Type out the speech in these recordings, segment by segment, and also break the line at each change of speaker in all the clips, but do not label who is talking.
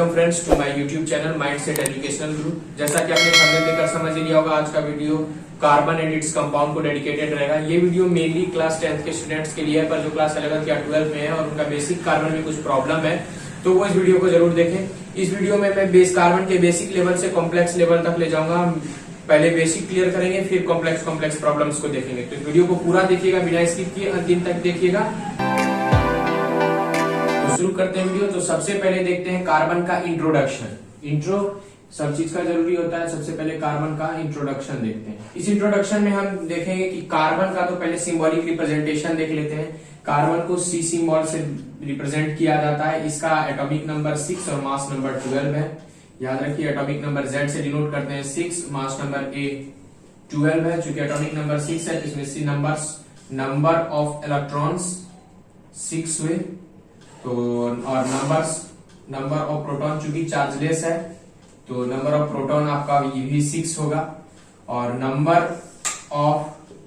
Welcome friends to my YouTube channel Mindset Educational Guru. जैसा कि आपने थंबनेल देखकर समझ लिया होगा, आज का video carbon and its compound को डेडिकेटेड रहेगा। ये वीडियो मेनली क्लास 10th के स्टूडेंट्स के लिए है, पर जो क्लास 11th या 12th में है और उनका बेसिक कार्बन में कुछ प्रॉब्लम है तो वो इस वीडियो को जरूर देखें। इस वीडियो में मैं बेस कार्बन के बेसिक लेवल से कॉम्प्लेक्स लेवल तक ले जाऊंगा। पहले बेसिक क्लियर करेंगे, फिर कॉम्प्लेक्स प्रॉब्लम्स को देखेंगे। तो वीडियो को पूरा देखिएगा, बिना स्किप किए अंतिम तक देखिएगा। शुरू करते हैं वीडियो। तो सबसे पहले देखते हैं कार्बन का इंट्रोडक्शन। इंट्रो सब चीज का जरूरी होता है। सबसे पहले कार्बन का इंट्रोडक्शन देखते हैं। इस इंट्रोडक्शन में हम देखेंगे कि कार्बन का तो पहले सिंबॉलिक रिप्रेजेंटेशन देख लेते हैं। कार्बन को सी सिंबल से रिप्रेजेंट किया जाता है। इसका एटॉमिक नंबर 6 और मास नंबर 12 है। याद रखिए, एटॉमिक नंबर Z से डिनोट करते हैं 6, मास नंबर A 12 है। चूंकि एटॉमिक नंबर 6 है, इसमें सी नंबर ऑफ इलेक्ट्रॉन्स 6 हुए। तो और नंबर ऑफ प्रोटॉन चूंकि चार्जलेस है तो नंबर ऑफ प्रोटॉन आपका ये भी 6 होगा। और नंबर ऑफ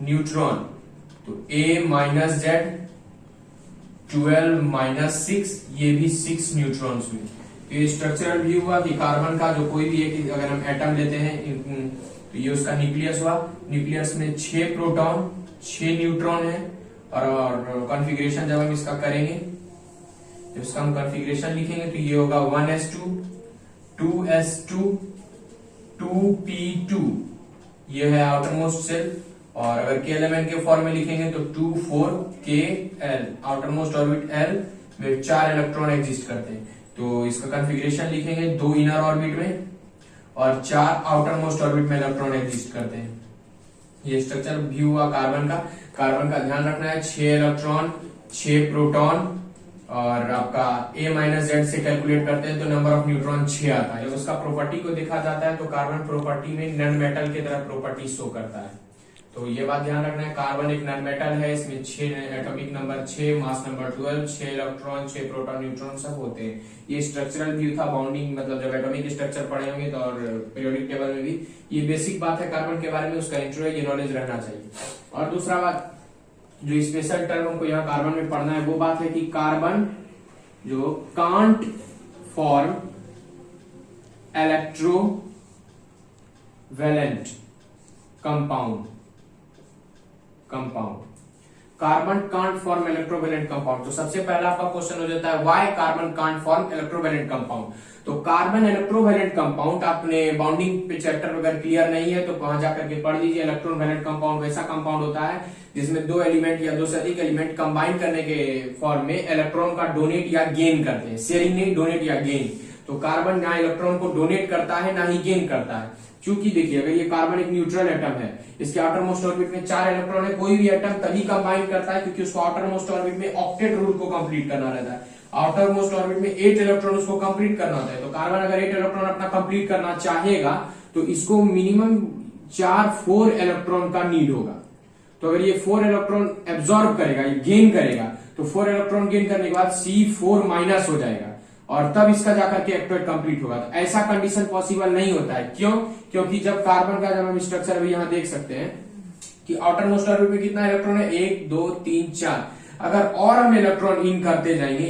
न्यूट्रॉन तो A माइनस Z 12 माइनस 6, ये भी 6 न्यूट्रॉन्स हुए। तो ये स्ट्रक्चरल व्यू हुआ कि कार्बन का जो कोई भी एक अगर हम एटम लेते हैं तो ये उसका न्यूक्लियस हुआ। न्यूक्लियस में 6 प्रोटॉन 6 न्यूट्रॉन है। और कॉन्फ़िगरेशन जब हम इसका करेंगे, जब इसका हम कॉन्फ़िगरेशन लिखेंगे तो ये होगा 1s2 2s2 2p2, ये है आउटर मोस्ट सेल। और अगर के एलिमेंट के फॉर्म में लिखेंगे तो 2 4 kl, outer most orbit l में 4 इलेक्ट्रॉन एग्जिस्ट करते हैं। तो इसका कॉन्फ़िगरेशन लिखेंगे 2 इनर ऑर्बिट में और 4 आउटर मोस्ट ऑर्बिट में इलेक्ट्रॉन एग्जिस्ट करते हैं। ये स्ट्रक्चर व्यू हुआ कार्बन का। कार्बन का ध्यान रखना है, 6 इलेक्ट्रॉन 6 प्रोटॉन। और आपका A माइनस Z से कैलकुलेट करते हैं तो नंबर ऑफ न्यूट्रॉन 6 आता है। जब उसका प्रॉपर्टी को देखा जाता है तो कार्बन प्रॉपर्टी में नॉन मेटल की तरह प्रॉपर्टी शो करता है। तो ये बात ध्यान रखना है, कार्बन एक नॉन मेटल है। इसमें 6 atomic number 6, mass number 12, 6 electron 6 proton neutron सब होते हैं। ये स्ट्रक्चरल व्यू था बाउंडिंग, मतलब जब एटॉमिक स्ट्रक्चर पढ़े होंगे तो और पीरियोडिक टेबल में भी ये बेसिक बात है कार्बन के बारे में, उसका इंट्रो है, ये नॉलेज रहना चाहिए। और दूसरा बात जो स्पेशल टर्म हमको यहाँ कार्बन में पढ़ना है वो बात है कि कार्बन जो can't form electrovalent compound carbon can't form electrovalent compound. तो सबसे पहला आपका क्वेश्चन हो जाता है why carbon can't form electrovalent compound. तो कार्बन इलेक्ट्रोवैलेंट कंपाउंड आपने बाउंडिंग पे चैप्टर अगर क्लियर नहीं है तो वहां जाकर के पढ़ लीजिए। इलेक्ट्रोवैलेंट कंपाउंड वैसा कंपाउंड होता है जिसमें 2 एलिमेंट या 2 से अधिक एलिमेंट कंबाइन करने के फॉर्म में इलेक्ट्रॉन का डोनेट या गेन करते हैं। शेयरिंग नहीं, डोनेट या गेन। तो कार्बन ना इलेक्ट्रॉन को डोनेट करता है ना ही गेन करता है। क्योंकि देखिए, अगर ये कार्बन एक न्यूट्रल एटम है, इसके आउटर मोस्ट ऑर्बिट में 4 इलेक्ट्रॉन है, कोई भी एटम तभी कंबाइन करता है क्योंकि उसको आउटर मोस्ट ऑर्बिट में ऑक्टेट रूल को कंप्लीट करना रहता है। आउटर मोस्ट ऑर्बिट में 8 इलेक्ट्रॉन उसको कंप्लीट करना होता है। तो कार्बन अगर 8 इलेक्ट्रॉन अपना कंप्लीट करना चाहेगा तो इसको मिनिमम 4 इलेक्ट्रॉन का नीड होगा। तो अगर ये 4 इलेक्ट्रॉन एब्जॉर्ब करेगा, ये गेन करेगा, तो 4 इलेक्ट्रॉन गेन करने के बाद C4 माइनस हो जाएगा और तब इसका जाकर के एक्टेट कंप्लीट होगा। तो ऐसा कंडीशन पॉसिबल नहीं होता है। क्यों? क्योंकि जब कार्बन का जब हम स्ट्रक्चर अभी यहां देख सकते हैं कि आउटर मोस्ट ऑर्बिट में कितना इलेक्ट्रॉन है, 1 2 3 4। अगर और हम इलेक्ट्रॉन इन करते जाएंगे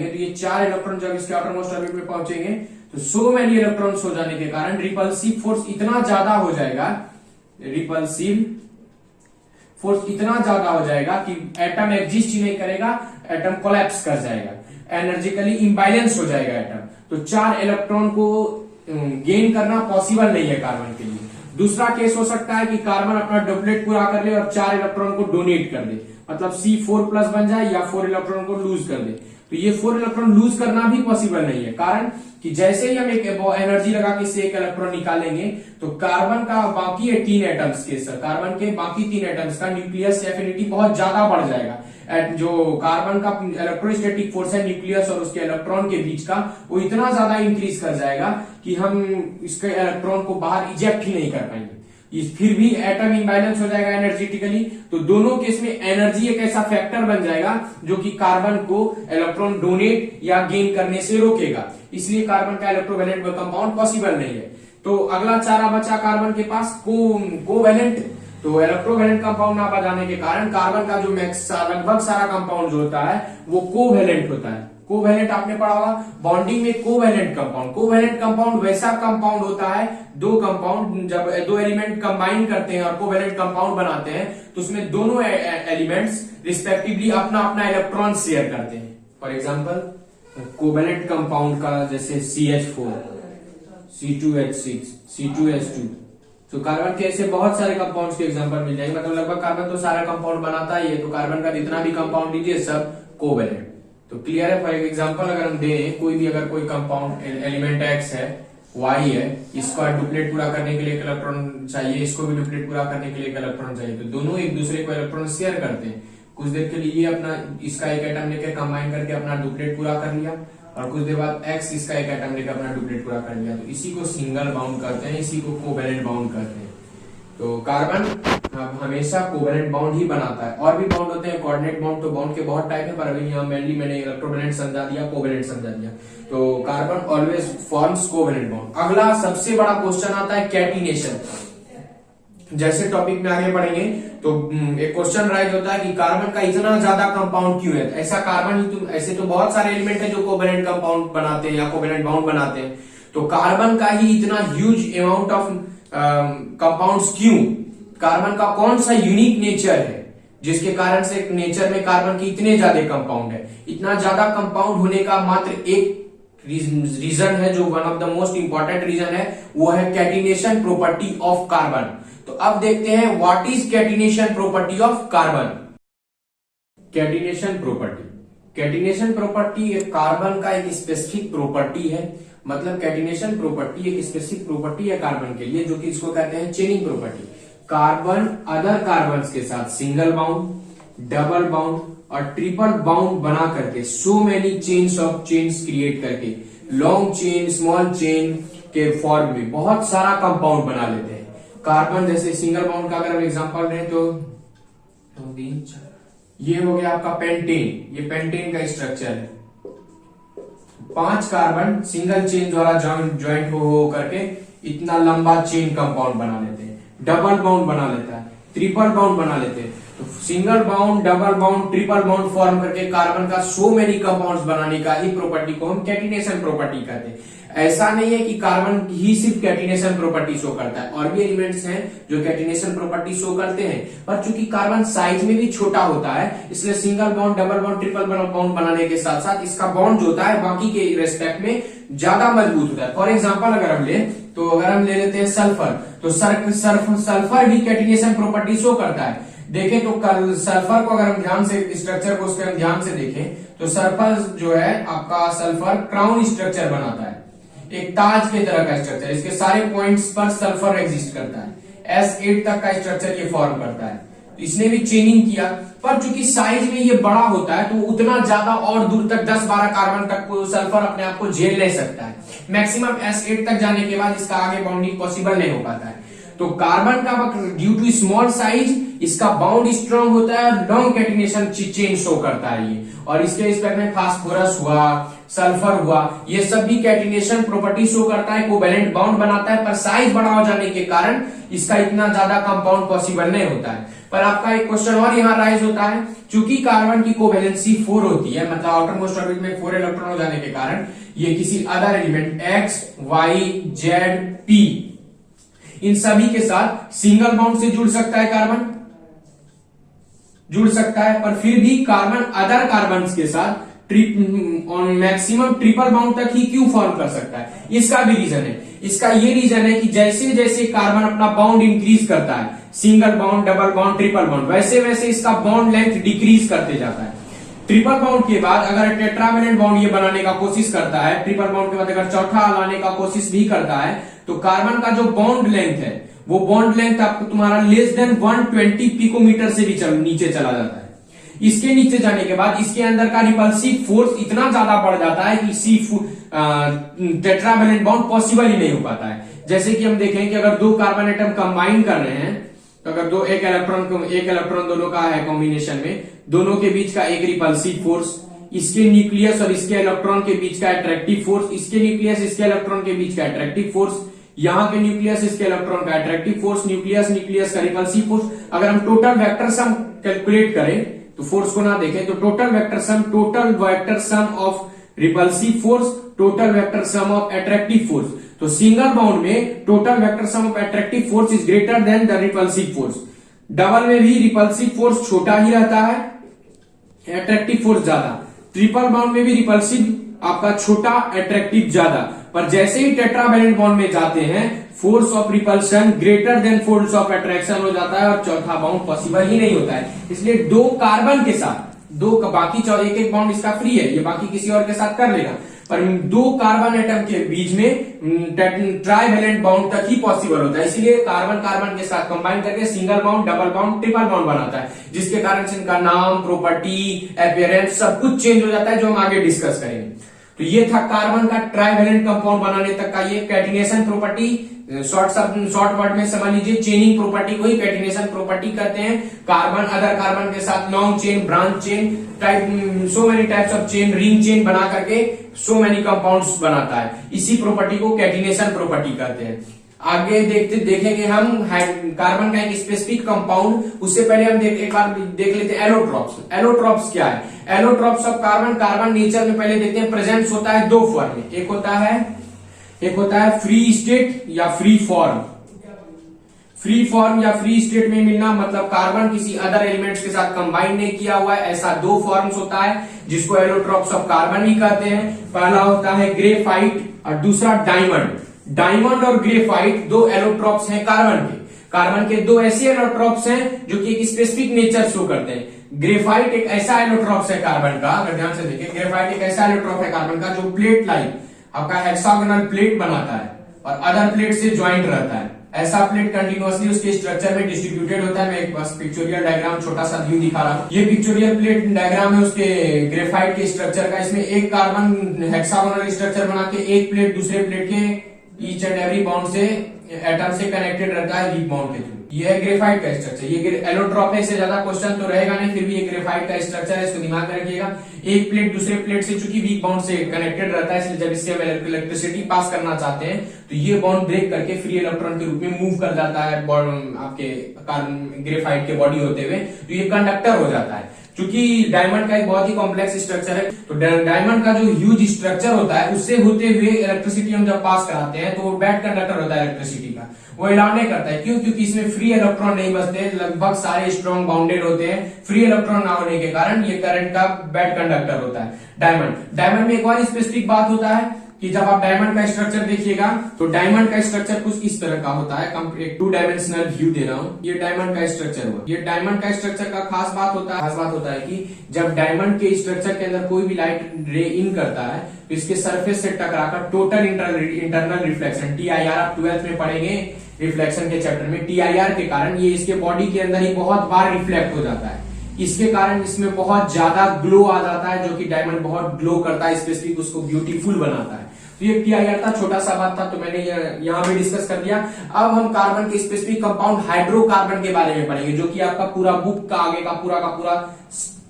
तो ये 4 इलेक्ट्रॉन जब इसके आउटर मोस्ट ऑर्बिट में पहुंचेंगे तो सो मेनी इलेक्ट्रॉन्स हो जाने के कारण रिपल्सिव फोर्स इतना ज्यादा हो जाएगा, रिपल्सिव फोर्स इतना ज्यादा हो जाएगा कि एटम एग्जिस्ट ही नहीं करेगा, एटम कोलैप्स कर जाएगा, एनर्जिकली इम्बैलेंस हो जाएगा एटम। तो 4 इलेक्ट्रॉन को गेन करना पॉसिबल नहीं है कार्बन के लिए। दूसरा केस हो सकता है कि कार्बन अपना डुप्लेट पूरा कर ले और 4 इलेक्ट्रॉन को डोनेट कर दे, मतलब C4 प्लस बन जाए या 4 इलेक्ट्रॉन को लूज कर दे। तो ये 4 इलेक्ट्रॉन लूज करना भी पॉसिबल नहीं है। कारण कि जैसे ही हम एक एनर्जी लगा के इससे 1 इलेक्ट्रॉन निकालेंगे तो कार्बन का बाकी 3 एटम्स के कार्बन के बाकी 3 एटम्स का न्यूक्लियस एफिनिटी बहुत ज्यादा बढ़ जाएगा। जो कार्बन का इलेक्ट्रोस्टैटिक फोर्स है न्यूक्लियस और उसके इलेक्ट्रॉन के बीच का, वो इतना ज्यादा इंक्रीज कर जाएगा कि हम इसके इलेक्ट्रॉन को बाहर इजेक्ट ही नहीं कर पाएंगे। फिर भी एटम इम्बैलेंस हो जाएगा एनर्जेटिकली। तो दोनों केस में एनर्जी एक ऐसा फैक्टर बन जाएगा जो कि कार्बन को इलेक्ट्रॉन डोनेट या गेन करने से रोकेगा। इसलिए कार्बन का इलेक्ट्रोवैलेंट कंपाउंड पॉसिबल नहीं है। तो अगला चारा बचा कार्बन के पास कोवैलेंट। तो इलेक्ट्रोवैलेंट कंपाउंड ना जाने के कारण कार्बन का जो लगभग सारा कंपाउंड जो होता है वो कोवैलेंट होता है। कोवैलेंट आपने पढ़ा होगा बॉन्डिंग में। कोवैलेंट कंपाउंड वैसा कंपाउंड होता है, दो कंपाउंड जब दो एलिमेंट कंबाइन करते हैं और कोवैलेंट कंपाउंड बनाते हैं तो उसमें दोनों एलिमेंट्स रिस्पेक्टिवली अपना अपना इलेक्ट्रॉन शेयर करते हैं। फॉर एग्जांपल कोवैलेंट कंपाउंड का जैसे CH4, C2H6, C2H2, तो कार्बन के ऐसे बहुत सारे कंपाउंड्स के एग्जांपल मिल जाएंगे। मतलब लगभग कार्बन तो सारा कंपाउंड बनाता ही है, तो कार्बन का जितना भी कंपाउंड लीजिए सब कोवैलेंट। तो क्लियर है। फॉर एग्जांपल अगर हम दें कोई भी अगर कोई कंपाउंड एलिमेंट X है, Y है, इसका डुप्लीट पूरा करने के लिए एक इलेक्ट्रॉन चाहिए, इसको भी डुप्लीट पूरा करने के लिए एक इलेक्ट्रॉन चाहिए, तो दोनों एक दूसरे को इलेक्ट्रॉन शेयर करते हैं। कुछ देर के लिए अपना इसका एक एटम लेकर कंबाइन करके अपना डुप्लीट पूरा कर लिया और कुछ देर बाद X इसका एक एटम लेकर अपना डुप्लीट पूरा कर लिया, तो इसी को सिंगल बाउंड कहते हैं, इसी को कोवैलेंट बाउंड कहते हैं। तो कार्बन हमेशा कोवैलेंट बाउंड ही बनाता है। और भी बाउंड होते हैं कोऑर्डिनेट बाउंड, तो बाउंड के बहुत टाइप है, पर अभी यहाँ मेनली मैंने इलेक्ट्रोवैलेंट समझा दिया, कोवैलेंट समझा दिया। तो carbon always forms covalent bound. अगला सबसे बड़ा क्वेश्चन आता है कैटिनेशन। जैसे टॉपिक में आगे बढ़ेंगे तो एक क्वेश्चन राइज होता है कि कार्बन का इतना ज्यादा कंपाउंड क्यों है। ऐसा कार्बन ही तो, ऐसे तो बहुत सारे एलिमेंट है जो कोवैलेंट कंपाउंड बनाते हैं या कोवैलेंट बाउंड बनाते हैं, तो कार्बन का ही इतना ह्यूज अमाउंट ऑफ कंपाउंड्स क्यों। कार्बन का कौन सा यूनिक नेचर है जिसके कारण से नेचर में कार्बन की इतने ज्यादा कंपाउंड है। इतना ज्यादा कंपाउंड होने का मात्र एक रीजन है, जो one of the most important reason है, वो है कैटिनेशन प्रॉपर्टी ऑफ कार्बन। तो अब देखते हैं what is catenation property of carbon. Catenation property, catenation property carbon का एक स्पेसिफिक प्रॉपर्टी है। मतलब कैटिनेशन प्रॉपर्टी एक स्पेसिफिक प्रॉपर्टी है कार्बन के लिए, जो कि इसको कहते हैं चेनिंग प्रॉपर्टी। कार्बन अदर कार्बन्स के साथ सिंगल बाउंड, डबल बाउंड और ट्रिपल बाउंड बना करके so many chains of chains create करके लॉन्ग चेन, स्मॉल चेन के फॉर्म में बहुत सारा कंपाउंड बना लेते हैं। कार्बन जैसे सिंगल बाउंड का अगर हम एग्जांपल लें तो ये हो गया आपका पेंटेन, ये पेंटेन का स्ट्रक्चर है। 5 कार्बन सिंगल चेन द्वारा ज्वाइंट हो करके इतना लंबा चेन कंपाउंड बना लेते हैं। डबल बाउंड बना लेता है, ट्रिपल बाउंड बना लेते हैं। तो single bound, double bond, triple bound form करके कार्बन का सो मेनी कंपाउंड्स बनाने का ही प्रॉपर्टी को हम कैटिनेशन प्रॉपर्टी कहते हैं। ऐसा नहीं है कि कार्बन ही सिर्फ कैटिनेशन प्रॉपर्टी शो करता है, और भी एलिमेंट्स हैं जो कैटिनेशन प्रॉपर्टी शो करते हैं, पर चूंकि कार्बन साइज में भी छोटा होता है इसलिए single bound, double bond, triple bound बनाने के साथ साथ इसका बाउंड जो होता है बाकी के रेस्पेक्ट में ज्यादा मजबूत होता है। फॉर एग्जाम्पल अगर हम ले तो अगर हम ले लेते हैं सल्फर, तो सल्फर भी कैटिनेशन प्रॉपर्टी शो करता है। देखें तो सल्फर को अगर हम ध्यान से स्ट्रक्चर को उसके हम ध्यान से देखें तो सल्फर जो है आपका सल्फर क्राउन स्ट्रक्चर बनाता है, एक ताज के तरह का स्ट्रक्चर। इसके सारे पॉइंट्स पर सल्फर एग्जिस्ट करता है। S8 तक का स्ट्रक्चर ये फॉर्म करता है। तो इसने भी चेनिंग किया, पर चूंकि साइज में ये बड़ा होता है तो उतना ज्यादा और दूर तक 10-12 कार्बन तक सल्फर अपने आप को झेल नहीं सकता है। मैक्सिमम S8 तक जाने के बाद इसका आगे बाउंडिंग पॉसिबल नहीं हो पाता है। तो कार्बन का ड्यू टू स्मॉल साइज इसका बाउंड स्ट्रॉन्ग होता है, लॉन्ग कैटिनेशन चेन शो करता है ये। और इसके रिस्पेक्ट में फास्फोरस हुआ, सल्फर हुआ, ये सब भी कैटिनेशन प्रॉपर्टी शो करता है, कोवैलेंट बाउंड बनाता है, पर साइज बड़ा हो जाने के कारण इसका इतना ज्यादा कंपाउंड पॉसिबल नहीं होता है। पर आपका एक क्वेश्चन और यहाँ राइज होता है, चूंकि कार्बन की कोवैलेंसी 4 होती है, मतलब आउटर मोस्ट ऑर्बिट में 4 इलेक्ट्रॉन हो जाने के कारण ये किसी other element X, Y, Z, P इन सभी के साथ सिंगल बाउंड से जुड़ सकता है, कार्बन जुड़ सकता है, पर फिर भी कार्बन अदर कार्बन के साथ मैक्सिमम ट्रिपल बाउंड तक ही क्यों फॉर्म कर सकता है। इसका भी रीजन है। इसका ये रीजन है कि जैसे जैसे कार्बन अपना बाउंड इंक्रीज करता है, single bound, double bond, triple bound, वैसे वैसे इसका बाउंड लेंथ डिक्रीज करते जाता है। ट्रिपल बाउंड के बाद अगर टेट्रावेलेंट बाउंड ये बनाने का कोशिश करता है, ट्रिपल बाउंड के बाद अगर चौथा लाने का कोशिश भी करता है, तो कार्बन का जो बॉन्ड लेंथ है वो बॉन्ड लेंथ आपको तुम्हारा लेस देन 120 पिकोमीटर से भी नीचे चला जाता है। इसके नीचे जाने के बाद इसके अंदर का रिपल्सिव फोर्स इतना ज्यादा बढ़ जाता है कि सी टेट्रावेलेंट बाउंड पॉसिबल ही नहीं हो पाता है। जैसे कि हम देखें कि अगर 2 कार्बन एटम कंबाइन कर रहे हैं, तो अगर एक इलेक्ट्रॉन दोनों का है कॉम्बिनेशन में, दोनों के बीच का एक रिपल्सिव फोर्स, इसके न्यूक्लियस और इसके इलेक्ट्रॉन के बीच का अट्रैक्टिव फोर्स, इसके न्यूक्लियस इसके इलेक्ट्रॉन के बीच का अट्रैक्टिव फोर्स, यहाँ के न्यूक्लियस इसके इलेक्ट्रॉन का अट्रैक्टिव फोर्स, न्यूक्लियस का रिपल्सिव फोर्स। अगर हम टोटल वेक्टर सम कैलकुलेट करें तो फोर्स को ना देखें तो total vector sum of repulsive force, total vector sum of attractive force. तो सिंगल बॉन्ड में total vector sum of attractive force is greater than the repulsive force. Double में भी रिपल्सिव फोर्स छोटा ही रहता है, अट्रैक्टिव फोर्स ज्यादा। Triple bond में भी रिपल्सिव आपका छोटा, अट्रैक्टिव ज्यादा। पर जैसे ही टेट्रावैलेंट बॉन्ड में जाते हैं, force of repulsion greater than force of attraction हो जाता है और चौथा बॉन्ड पॉसिबल ही नहीं होता है। इसलिए दो कार्बन के साथ, दो बाकी एक एक बॉन्ड इसका फ्री है, ये बाकी किसी और के साथ कर लेगा, पर दो कार्बन एटम के बीच में ट्राइवेलेंट बॉन्ड तक ही पॉसिबल होता है। इसलिए कार्बन कार्बन के साथ कंबाइन करके single bond, double bond, triple bond बनाता है, जिसके कारण से इनका नाम, प्रॉपर्टी, अपीयरेंस सब कुछ चेंज हो जाता है, जो हम आगे डिस्कस करेंगे। तो ये था कार्बन का ट्राइवेलेंट कंपाउंड बनाने तक का ये कैटिनेशन प्रॉपर्टी। शॉर्ट वर्ड में समझ लीजिए, चेनिंग प्रॉपर्टी को ही कैटिनेशन प्रॉपर्टी कहते हैं। कार्बन अदर कार्बन के साथ long chain, branch chain, type so many types of chain, ring chain बना करके सो मेनी कंपाउंड्स बनाता है। इसी प्रॉपर्टी को कैटिनेशन प्रॉपर्टी कहते हैं। आगे देखेंगे हम कार्बन का एक स्पेसिफिक कंपाउंड। उससे पहले हम एक बार देख लेते हैं एलोट्रॉप्स। एलोट्रॉप्स क्या है? Allotropes of carbon, carbon nature में पहले देखते हैं प्रेजेंस होता है दो फॉर्म में, एक होता है फ्री स्टेट या फ्री फॉर्म। फ्री फॉर्म या फ्री स्टेट में मिलना मतलब कार्बन किसी अदर एलिमेंट्स के साथ कंबाइन नहीं किया हुआ है, ऐसा दो फॉर्म्स होता है जिसको एलोट्रॉप्स ऑफ कार्बन ही कहते हैं। पहला होता है ग्रेफाइट और दूसरा डायमंड। डायमंड और ग्रेफाइट दो एलोट्रॉप्स हैं कार्बन के। कार्बन के दो ऐसे एलोट्रॉप्स हैं जो कि एक स्पेसिफिक नेचर शो करते हैं। ग्रेफाइट एक ऐसा एलोट्रॉप्स है कार्बन का, अगर ध्यान से देखें, ग्रेफाइट एक ऐसा एलोट्रॉप है कार्बन का जो प्लेट लाइक आपका हेक्सागोनल प्लेट बनाता है और अदर प्लेट से ज्वाइंट रहता है। ऐसा प्लेट कंटिन्यूअसली उसके स्ट्रक्चर में डिस्ट्रीब्यूटेड होता है। मैं एक बस पिक्चोरियल डायग्राम छोटा सा व्यू दिखा रहा हूँ। ये पिक्चोरियल प्लेट डायग्राम है उसके ग्रेफाइट के स्ट्रक्चर का। इसमें एक कार्बन हेक्सागोनल स्ट्रक्चर बना के एक प्लेट दूसरे प्लेट के ईच एंड एवरी बॉन्ड से एटम से कनेक्टेड रहता है वीक बॉन्ड के थ्रू। ये है ग्रेफाइट का स्ट्रक्चर। ये एलोट्रॉप है, इससे ज्यादा क्वेश्चन तो रहेगा नहीं, फिर भी ये ग्रेफाइट का स्ट्रक्चर है, इसको दिमाग में रखिएगा। एक प्लेट दूसरे प्लेट से चूंकि वीक बॉन्ड से कनेक्टेड रहता है, इसलिए जब इससे हम इलेक्ट्रिसिटी पास करना चाहते हैं तो ये बॉन्ड ब्रेक करके फ्री इलेक्ट्रॉन के रूप में मूव कर जाता है आपके ग्रेफाइट के बॉडी होते हुए, तो ये कंडक्टर हो जाता है। क्योंकि डायमंड का एक बहुत ही कॉम्प्लेक्स स्ट्रक्चर है, तो डायमंड का जो ह्यूज स्ट्रक्चर होता है उससे होते हुए इलेक्ट्रिसिटी हम जब पास कराते हैं तो वो बैड कंडक्टर होता है इलेक्ट्रिसिटी का, वो अलाउ नहीं करता है। क्यों? क्योंकि इसमें फ्री इलेक्ट्रॉन नहीं बचते, लगभग सारे स्ट्रॉन्ग बाउंडेड होते हैं। फ्री इलेक्ट्रॉन ना होने के कारण ये करंट का बैड कंडक्टर होता है डायमंड में एक और स्पेसिफिक बात होता है कि जब आप डायमंड का स्ट्रक्चर देखिएगा तो डायमंड का स्ट्रक्चर कुछ इस तरह का होता है। एक 2 डायमेंशनल व्यू दे रहा हूं, ये डायमंड का स्ट्रक्चर हुआ। ये डायमंड का स्ट्रक्चर का खास बात होता है कि जब डायमंड के स्ट्रक्चर के अंदर कोई भी लाइट रे इन करता है तो इसके सरफेस से टकराकर टोटल इंटरनल रिफ्लेक्शन, TIR आप 12th में पढ़ेंगे रिफ्लेक्शन के चैप्टर में, TIR के कारण ये इसके बॉडी के अंदर ही बहुत बार रिफ्लेक्ट हो जाता है। इसके कारण इसमें बहुत ज्यादा ग्लो आ जाता है, जो कि डायमंड बहुत ग्लो करता है, स्पेसिफिक उसको ब्यूटीफुल बनाता है। तो ये TIR था, छोटा सा बात था, तो मैंने यहाँ पे डिस्कस कर दिया। अब हम कार्बन के स्पेसिफिक कंपाउंड हाइड्रोकार्बन के बारे में पढ़ेंगे, जो कि आपका पूरा बुक का आगे का पूरा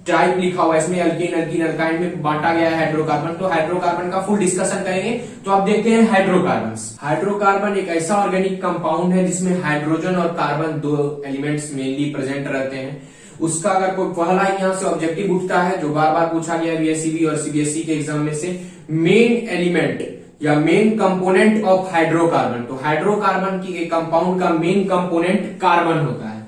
टाइप लिखा हुआ है, इसमें अल्केन अल्काइन में बांटा गया है हाइड्रोकार्बन। तो हाइड्रोकार्बन का फुल डिस्कशन करेंगे। तो आप देखते हैं हाइड्रोकार्बन एक ऐसा ऑर्गेनिक कंपाउंड है जिसमें हाइड्रोजन और कार्बन दो एलिमेंट्स मेनली प्रेजेंट रहते हैं। उसका अगर कोई पहला यहाँ से ऑब्जेक्टिव उठता है जो बार बार पूछा गया बीएससीबी और सीबीएसई के एग्जाम में से, मेन एलिमेंट या मेन कंपोनेंट ऑफ हाइड्रोकार्बन। तो हाइड्रोकार्बन की कंपाउंड का मेन कंपोनेंट कार्बन होता है,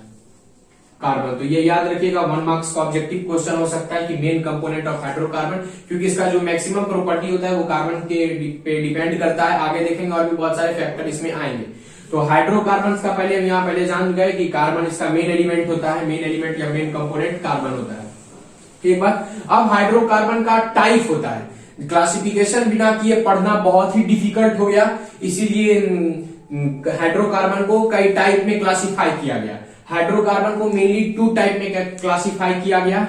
कार्बन। तो ये याद रखिएगा, 1 मार्क्स का ऑब्जेक्टिव क्वेश्चन हो सकता है कि मेन कंपोनेंट ऑफ हाइड्रोकार्बन, क्योंकि इसका जो मैक्सिमम प्रॉपर्टी होता है वो कार्बन के पे डिपेंड करता है। आगे देखेंगे और भी बहुत सारे फैक्टर इसमें आएंगे। तो हाइड्रोकार्बन का पहले हम यहाँ पहले जान गए कि कार्बन इसका मेन एलिमेंट होता है, मेन एलिमेंट या मेन कंपोनेंट कार्बन होता है। ठीक बात। अब हाइड्रोकार्बन का टाइप होता है, क्लासिफिकेशन बिना किए पढ़ना बहुत ही डिफिकल्ट हो गया, इसीलिए हाइड्रोकार्बन को कई टाइप में क्लासिफाई किया गया। हाइड्रोकार्बन को मेनली 2 टाइप में क्लासिफाई किया गया,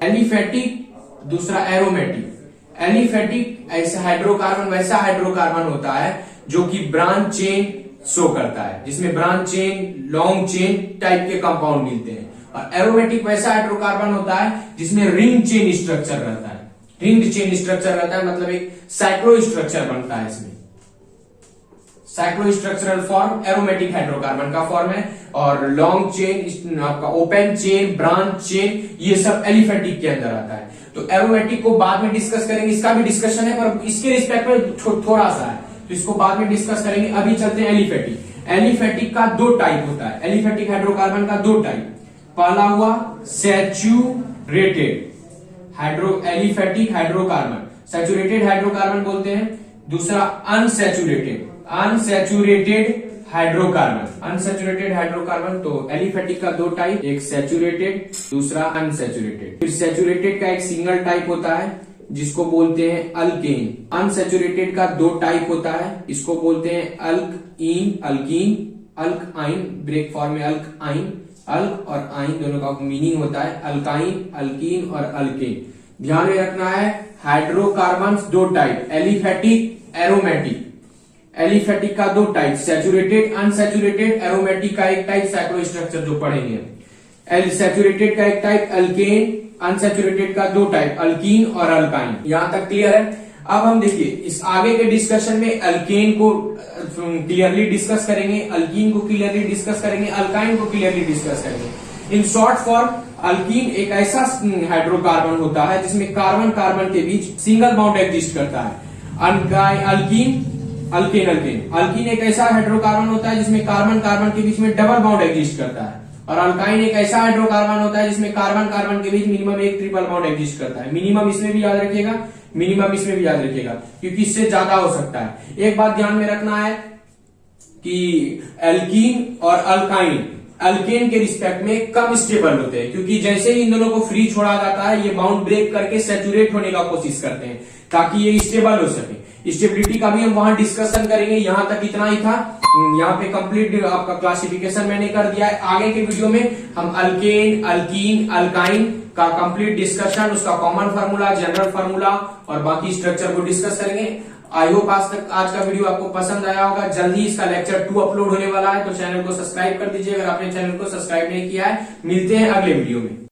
एलिफेटिक, दूसरा एरोमेटिक। एलिफेटिक ऐसा हाइड्रोकार्बन वैसा हाइड्रोकार्बन होता है जो कि ब्रांच चेन शो करता है, जिसमें branch chain, long chain type के कंपाउंड मिलते हैं। और एरोमेटिक वैसा हाइड्रोकार्बन होता है जिसमें रिंग चेन स्ट्रक्चर रहता है। रिंग चेन स्ट्रक्चर रहता है मतलब एक साइक्लो स्ट्रक्चर बनता है, इसमें साइक्लोस्ट्रक्चरल फॉर्म एरोमेटिक हाइड्रोकार्बन का फॉर्म है, और लॉन्ग चेन, आपका ओपन चेन, ब्रांच चेन, ये सब एलिफेटिक के अंदर आता है। तो एरोमेटिक को बाद में डिस्कस करेंगे, इसका भी डिस्कशन है पर इसके रिस्पेक्ट में थोड़ा सा है, तो इसको बाद में डिस्कस करेंगे। अभी चलते हैं एलिफेटिक। एलिफेटिक का दो टाइप होता है, एलिफेटिक हाइड्रोकार्बन का दो टाइप। पहला हुआ saturated aliphatic hydrocarbon, saturated hydrocarbon बोलते हैं। दूसरा अनसैचुरेटेड हाइड्रोकार्बन। तो एलिफेटिक का दो टाइप, एक सैचुरेटेड, दूसरा अनसैचुरेटेड। फिर सैचुरेटेड का एक सिंगल टाइप होता है जिसको बोलते हैं अल्केन। अनसैचुरेटेड का दो टाइप होता है, इसको बोलते हैं अल्काइन, ब्रेक फॉर्म में अल्काइन। अल्क और आइन दोनों का मीनिंग होता है अल्काइन, अल्कीन और अल्केन। ध्यान में रखना है हाइड्रोकार्बन दो टाइप, एलिफेटिक, एरोमेटिक। एलिफेटिक का दो टाइप, सैचुरेटेड, अनसैचुरेटेड। एरोमेटिक का एक टाइप, साइक्लोस्ट्रक्चर जो पढ़ेंगे। सैचुरेटेड का एक टाइप अल्केन, अनसैचुरेटेड का दो टाइप, अल्कीन और अल्काइन। यहां तक क्लियर है? अब हम देखिए इस आगे के डिस्कशन में अल्केन को क्लियरली डिस्कस करेंगे, अल्कीन को क्लियरली डिस्कस करेंगे, अल्काइन को क्लियरली डिस्कस करेंगे। इन शॉर्ट फॉर्म, अल्कीन एक ऐसा हाइड्रोकार्बन होता है जिसमें कार्बन कार्बन के बीच सिंगल बॉन्ड एग्जिस्ट करता है। अल्कीन एक ऐसा हाइड्रोकार्बन होता है जिसमें कार्बन कार्बन के बीच में डबल बॉन्ड एग्जिस्ट करता है। और अल्काइन एक ऐसा हाइड्रोकार्बन होता है जिसमें कार्बन कार्बन के बीच मिनिमम एक ट्रिपल बॉन्ड एग्जिस्ट करता है। मिनिमम इसमें भी याद रखिएगा, मिनिमम इसमें भी याद रखिएगा, क्योंकि इससे ज्यादा हो सकता है। एक बात ध्यान में रखना है कि एल्कीन और अल्काइन अल्केन के रिस्पेक्ट में कम स्टेबल होते हैं, क्योंकि जैसे ही इन दोनों को फ्री छोड़ा जाता है ये बाउंड ब्रेक करके सैचुरेट होने का कोशिश करते हैं ताकि ये स्टेबल हो सके। स्टेबिलिटी का भी हम वहां डिस्कशन करेंगे। यहां तक इतना ही था, यहाँ पे कंप्लीट आपका क्लासिफिकेशन मैंने कर दिया है। आगे के वीडियो में हम अल्केन, अल्कीन, अल्काइन का कंप्लीट डिस्कशन, उसका कॉमन फार्मूला, जनरल फार्मूला और बाकी स्ट्रक्चर को डिस्कस करेंगे। आई होप आज का वीडियो आपको पसंद आया होगा। जल्दी इसका लेक्चर 2 अपलोड होने वाला है, तो चैनल को सब्सक्राइब कर दीजिए अगर आपने चैनल को सब्सक्राइब नहीं किया है। मिलते हैं अगले वीडियो में।